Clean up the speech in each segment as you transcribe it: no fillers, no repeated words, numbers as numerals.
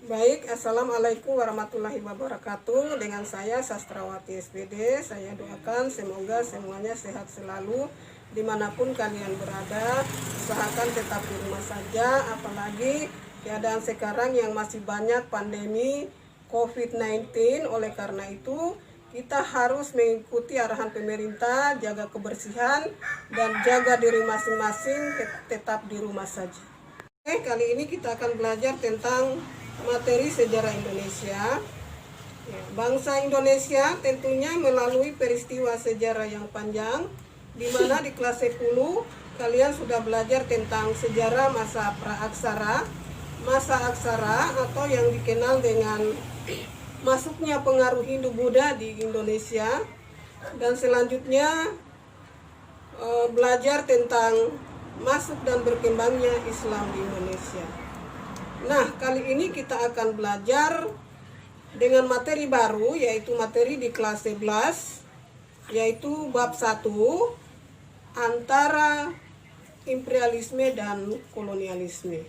Baik, Assalamualaikum warahmatullahi wabarakatuh. Dengan saya Sastrawati SPD, saya doakan semoga semuanya sehat selalu dimanapun kalian berada. Usahakan tetap di rumah saja, apalagi keadaan sekarang yang masih banyak pandemi COVID-19. Oleh karena itu, kita harus mengikuti arahan pemerintah, jaga kebersihan, dan jaga diri masing-masing, tetap di rumah saja. Oke, kali ini kita akan belajar tentang materi sejarah Indonesia. Bangsa Indonesia tentunya melalui peristiwa sejarah yang panjang, di mana di kelas 10 kalian sudah belajar tentang sejarah masa praaksara, masa aksara atau yang dikenal dengan masuknya pengaruh Hindu-Buddha di Indonesia, dan selanjutnya belajar tentang masuk dan berkembangnya Islam di Indonesia. Nah, kali ini kita akan belajar dengan materi baru, yaitu materi di kelas 11, yaitu bab 1, antara imperialisme dan kolonialisme.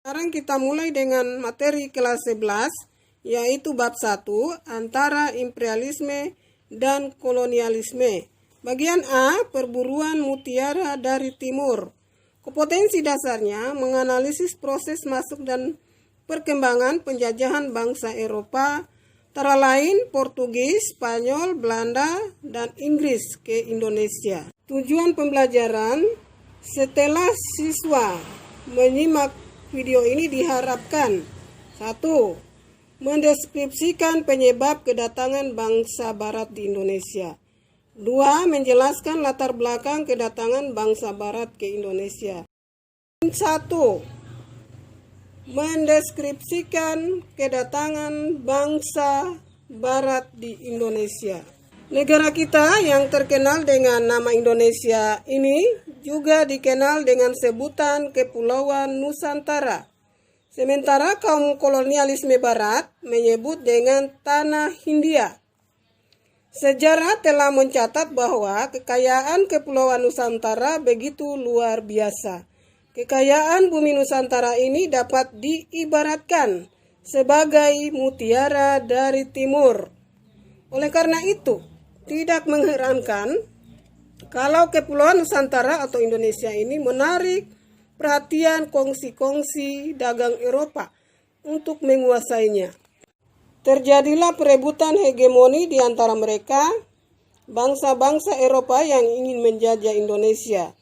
Sekarang kita mulai dengan materi kelas 11, yaitu bab 1, antara imperialisme dan kolonialisme. Bagian A, perburuan mutiara dari timur. Kompetensi dasarnya menganalisis proses masuk dan perkembangan penjajahan bangsa Eropa, antara lain Portugis, Spanyol, Belanda, dan Inggris ke Indonesia. Tujuan pembelajaran: setelah siswa menyimak video ini diharapkan 1. Mendeskripsikan penyebab kedatangan bangsa barat di Indonesia. 2. Menjelaskan latar belakang kedatangan bangsa barat ke Indonesia. 1. Mendeskripsikan kedatangan bangsa barat di Indonesia. Negara kita yang terkenal dengan nama Indonesia ini juga dikenal dengan sebutan Kepulauan Nusantara. Sementara kaum kolonialisme barat menyebut dengan Tanah Hindia. Sejarah telah mencatat bahwa kekayaan Kepulauan Nusantara begitu luar biasa. Kekayaan bumi Nusantara ini dapat diibaratkan sebagai mutiara dari timur. Oleh karena itu, tidak mengherankan kalau Kepulauan Nusantara atau Indonesia ini menarik perhatian kongsi-kongsi dagang Eropa untuk menguasainya. Terjadilah perebutan hegemoni di antara mereka, bangsa-bangsa Eropa yang ingin menjajah Indonesia.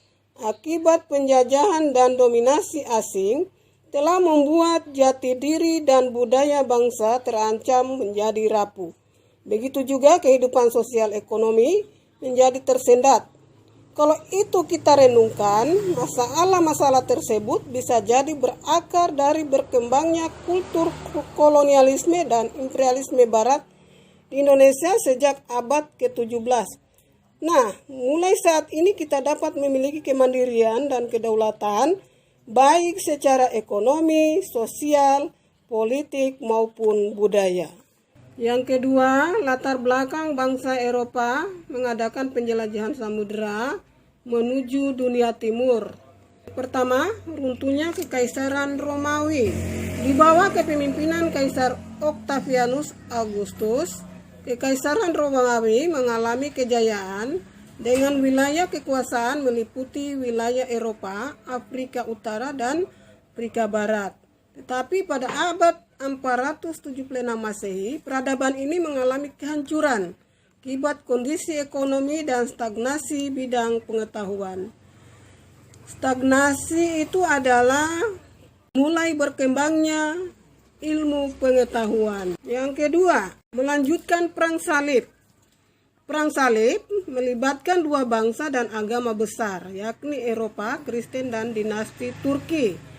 Akibat penjajahan dan dominasi asing telah membuat jati diri dan budaya bangsa terancam menjadi rapuh. Begitu juga kehidupan sosial ekonomi menjadi tersendat. Kalau itu kita renungkan, masalah-masalah tersebut bisa jadi berakar dari berkembangnya kultur kolonialisme dan imperialisme barat di Indonesia sejak abad ke-17. Nah, mulai saat ini kita dapat memiliki kemandirian dan kedaulatan baik secara ekonomi, sosial, politik maupun budaya. Yang kedua, latar belakang bangsa Eropa mengadakan penjelajahan samudera menuju dunia timur. Pertama, runtuhnya Kekaisaran Romawi. Di bawah kepemimpinan Kaisar Octavianus Augustus, Kekaisaran Romawi mengalami kejayaan dengan wilayah kekuasaan meliputi wilayah Eropa, Afrika Utara, dan Afrika Barat. Tetapi pada abad 476 Masehi, peradaban ini mengalami kehancuran akibat kondisi ekonomi dan stagnasi bidang pengetahuan. Stagnasi itu adalah mulai berkembangnya ilmu pengetahuan. Yang kedua, melanjutkan Perang Salib. Perang Salib melibatkan dua bangsa dan agama besar, yakni Eropa, Kristen, dan dinasti Turki.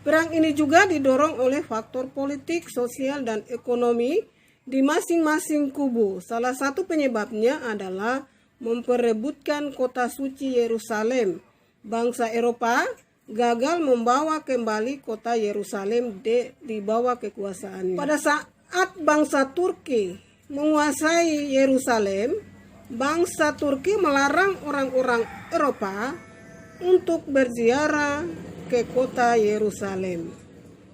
Perang ini juga didorong oleh faktor politik, sosial, dan ekonomi di masing-masing kubu. Salah satu penyebabnya adalah memperebutkan kota suci Yerusalem. Bangsa Eropa gagal membawa kembali kota Yerusalem di bawah kekuasaannya. Pada saat bangsa Turki menguasai Yerusalem, bangsa Turki melarang orang-orang Eropa untuk berziarah ke kota Yerusalem.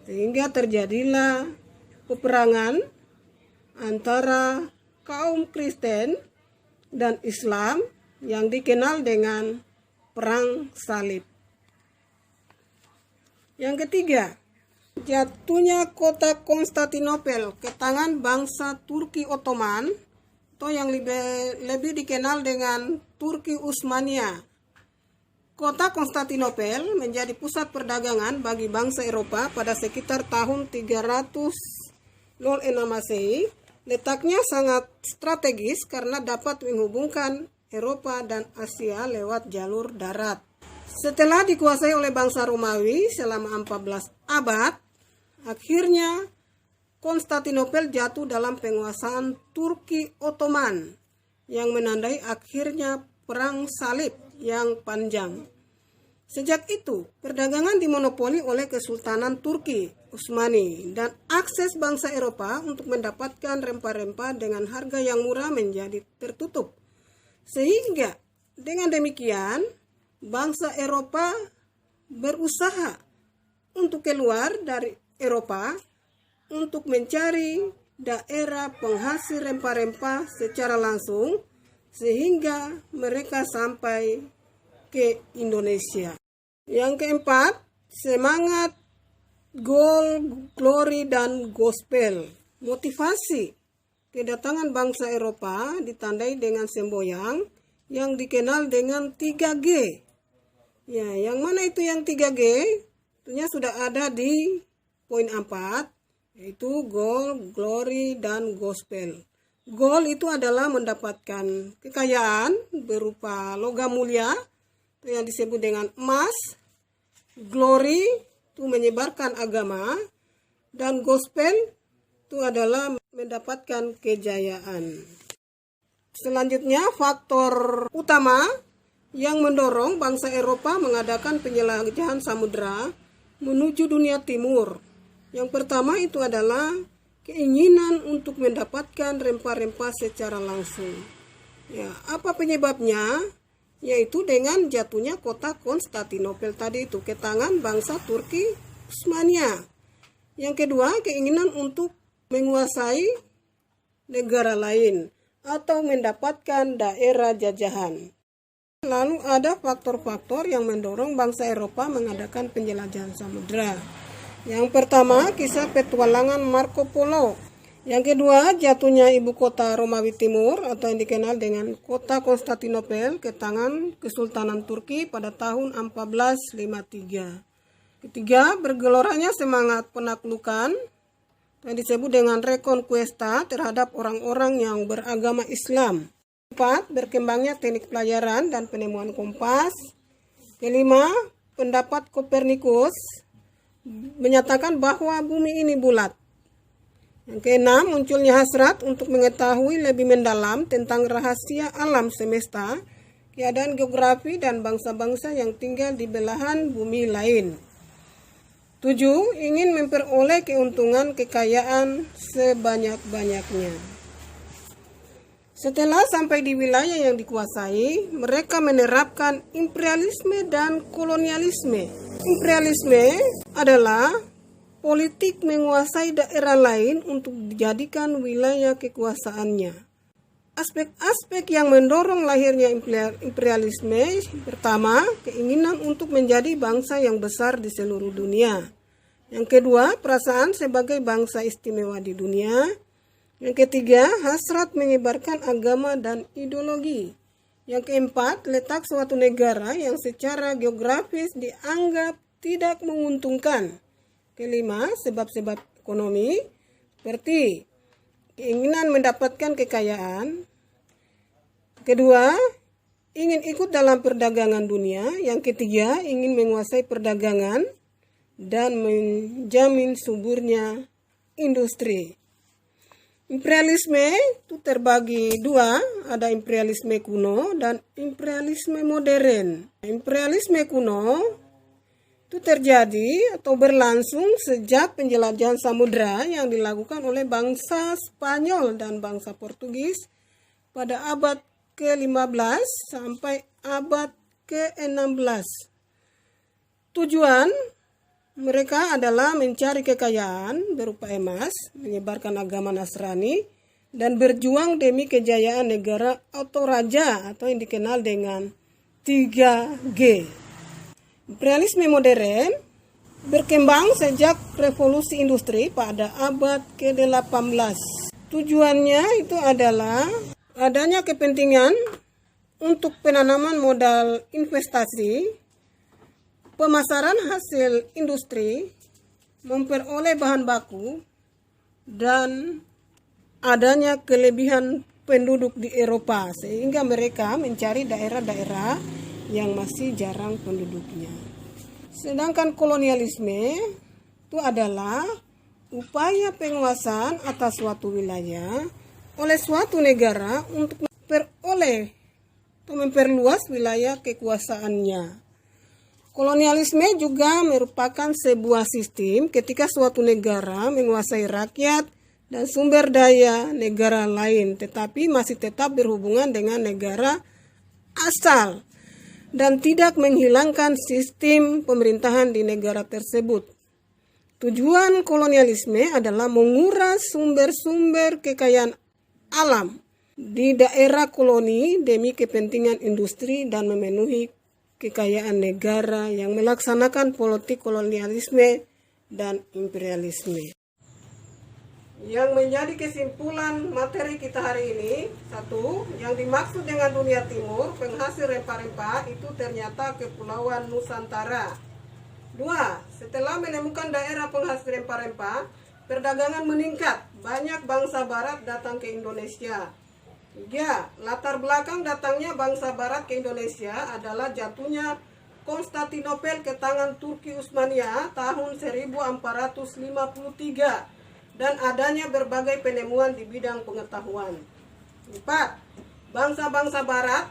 Sehingga terjadilah peperangan antara kaum Kristen dan Islam yang dikenal dengan Perang Salib. Yang ketiga, jatuhnya kota Konstantinopel ke tangan bangsa Turki Ottoman atau yang lebih dikenal dengan Turki Utsmania. Kota Konstantinopel menjadi pusat perdagangan bagi bangsa Eropa pada sekitar tahun 306 Masehi. Letaknya sangat strategis karena dapat menghubungkan Eropa dan Asia lewat jalur darat. Setelah dikuasai oleh bangsa Romawi selama 14 abad, akhirnya Konstantinopel jatuh dalam penguasaan Turki Ottoman yang menandai akhirnya Perang Salib yang panjang. Sejak itu, perdagangan dimonopoli oleh Kesultanan Turki Utsmani dan akses bangsa Eropa untuk mendapatkan rempah-rempah dengan harga yang murah menjadi tertutup. Sehingga dengan demikian, bangsa Eropa berusaha untuk keluar dari Eropa untuk mencari daerah penghasil rempah-rempah secara langsung sehingga mereka sampai ke Indonesia. Yang keempat, semangat, goal, glory, dan gospel. Motivasi kedatangan bangsa Eropa ditandai dengan semboyan yang dikenal dengan 3G. Ya, yang mana itu yang 3G? Tentunya sudah ada di poin 4, yaitu goal, glory, dan gospel. Goal itu adalah mendapatkan kekayaan berupa logam mulia yang disebut dengan emas. Glory itu menyebarkan agama, dan gospel itu adalah mendapatkan kejayaan. Selanjutnya, faktor utama yang mendorong bangsa Eropa mengadakan penjelajahan samudera menuju dunia timur. Yang pertama itu adalah keinginan untuk mendapatkan rempah-rempah secara langsung. Ya, apa penyebabnya? Yaitu dengan jatuhnya kota Konstantinopel tadi itu ke tangan bangsa Turki Utsmania. Yang kedua, keinginan untuk menguasai negara lain atau mendapatkan daerah jajahan. Lalu ada faktor-faktor yang mendorong bangsa Eropa mengadakan penjelajahan samudera. Yang pertama, kisah petualangan Marco Polo. Yang kedua, jatuhnya ibu kota Romawi Timur atau yang dikenal dengan kota Konstantinopel ke tangan Kesultanan Turki pada tahun 1453. Ketiga, bergeloranya semangat penaklukan yang disebut dengan reconquista terhadap orang-orang yang beragama Islam. 4, berkembangnya teknik pelayaran dan penemuan kompas. Kelima, pendapat Kopernikus menyatakan bahwa bumi ini bulat. Yang keenam, munculnya hasrat untuk mengetahui lebih mendalam tentang rahasia alam semesta, keadaan geografi, dan bangsa-bangsa yang tinggal di belahan bumi lain. 7, ingin memperoleh keuntungan kekayaan sebanyak-banyaknya. Setelah sampai di wilayah yang dikuasai, mereka menerapkan imperialisme dan kolonialisme. Imperialisme adalah politik menguasai daerah lain untuk dijadikan wilayah kekuasaannya. Aspek-aspek yang mendorong lahirnya imperialisme, pertama, keinginan untuk menjadi bangsa yang besar di seluruh dunia. Yang kedua, perasaan sebagai bangsa istimewa di dunia. Yang ketiga, hasrat menyebarkan agama dan ideologi. Yang keempat, letak suatu negara yang secara geografis dianggap tidak menguntungkan. Kelima, sebab-sebab ekonomi seperti keinginan mendapatkan kekayaan. Kedua, ingin ikut dalam perdagangan dunia. Yang ketiga, ingin menguasai perdagangan dan menjamin suburnya industri. Imperialisme itu terbagi dua, ada imperialisme kuno dan imperialisme modern. Imperialisme kuno itu terjadi atau berlangsung sejak penjelajahan samudra yang dilakukan oleh bangsa Spanyol dan bangsa Portugis pada abad ke-15 sampai abad ke-16. Tujuan mereka adalah mencari kekayaan berupa emas, menyebarkan agama Nasrani, dan berjuang demi kejayaan negara atau raja atau yang dikenal dengan 3G. Imperialisme modern berkembang sejak revolusi industri pada abad ke-18. Tujuannya itu adalah adanya kepentingan untuk penanaman modal investasi, pemasaran hasil industri, memperoleh bahan baku, dan adanya kelebihan penduduk di Eropa sehingga mereka mencari daerah-daerah yang masih jarang penduduknya. Sedangkan kolonialisme itu adalah upaya penguasaan atas suatu wilayah oleh suatu negara untuk memperoleh atau memperluas wilayah kekuasaannya. Kolonialisme juga merupakan sebuah sistem ketika suatu negara menguasai rakyat dan sumber daya negara lain, tetapi masih tetap berhubungan dengan negara asal dan tidak menghilangkan sistem pemerintahan di negara tersebut. Tujuan kolonialisme adalah menguras sumber-sumber kekayaan alam di daerah koloni demi kepentingan industri dan memenuhi kekayaan negara yang melaksanakan politik kolonialisme dan imperialisme. Yang menjadi kesimpulan materi kita hari ini, satu, yang dimaksud dengan dunia timur, penghasil rempah-rempah itu ternyata Kepulauan Nusantara. Dua, setelah menemukan daerah penghasil rempah-rempah, perdagangan meningkat, banyak bangsa barat datang ke Indonesia. 3. Latar belakang datangnya bangsa barat ke Indonesia adalah jatuhnya Konstantinopel ke tangan Turki Utsmania tahun 1453 dan adanya berbagai penemuan di bidang pengetahuan. 4. Bangsa-bangsa barat,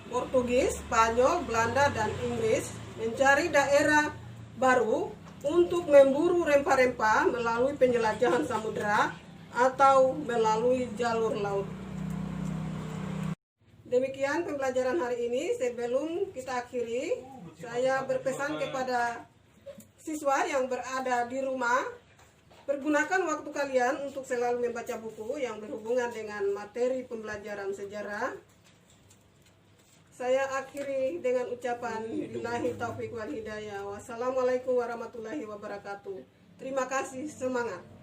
Portugis, Spanyol, Belanda, dan Inggris mencari daerah baru untuk memburu rempah-rempah melalui penjelajahan samudera atau melalui jalur laut. Demikian pembelajaran hari ini. Sebelum kita akhiri, saya berpesan kepada siswa yang berada di rumah, pergunakan waktu kalian untuk selalu membaca buku yang berhubungan dengan materi pembelajaran sejarah. Saya akhiri dengan ucapan billahi taufiq wal hidayah. Wassalamualaikum warahmatullahi wabarakatuh. Terima kasih, semangat.